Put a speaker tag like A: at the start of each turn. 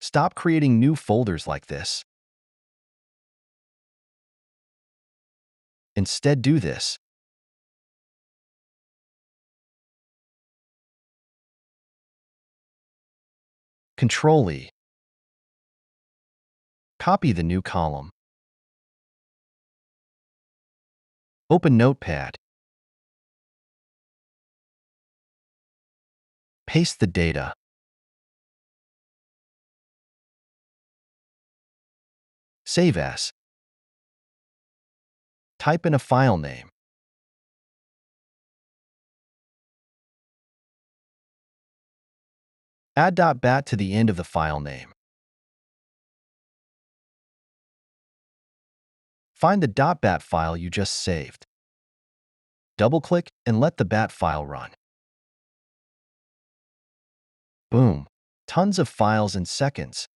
A: Stop creating new folders like this. Instead, do this. Control-E. Copy the new column. Open Notepad. Paste the data. Save as. Type in a file name. Add .bat to the end of the file name. Find the .bat file you just saved. Double-click and let the .bat file run. Boom! Tons of files in seconds.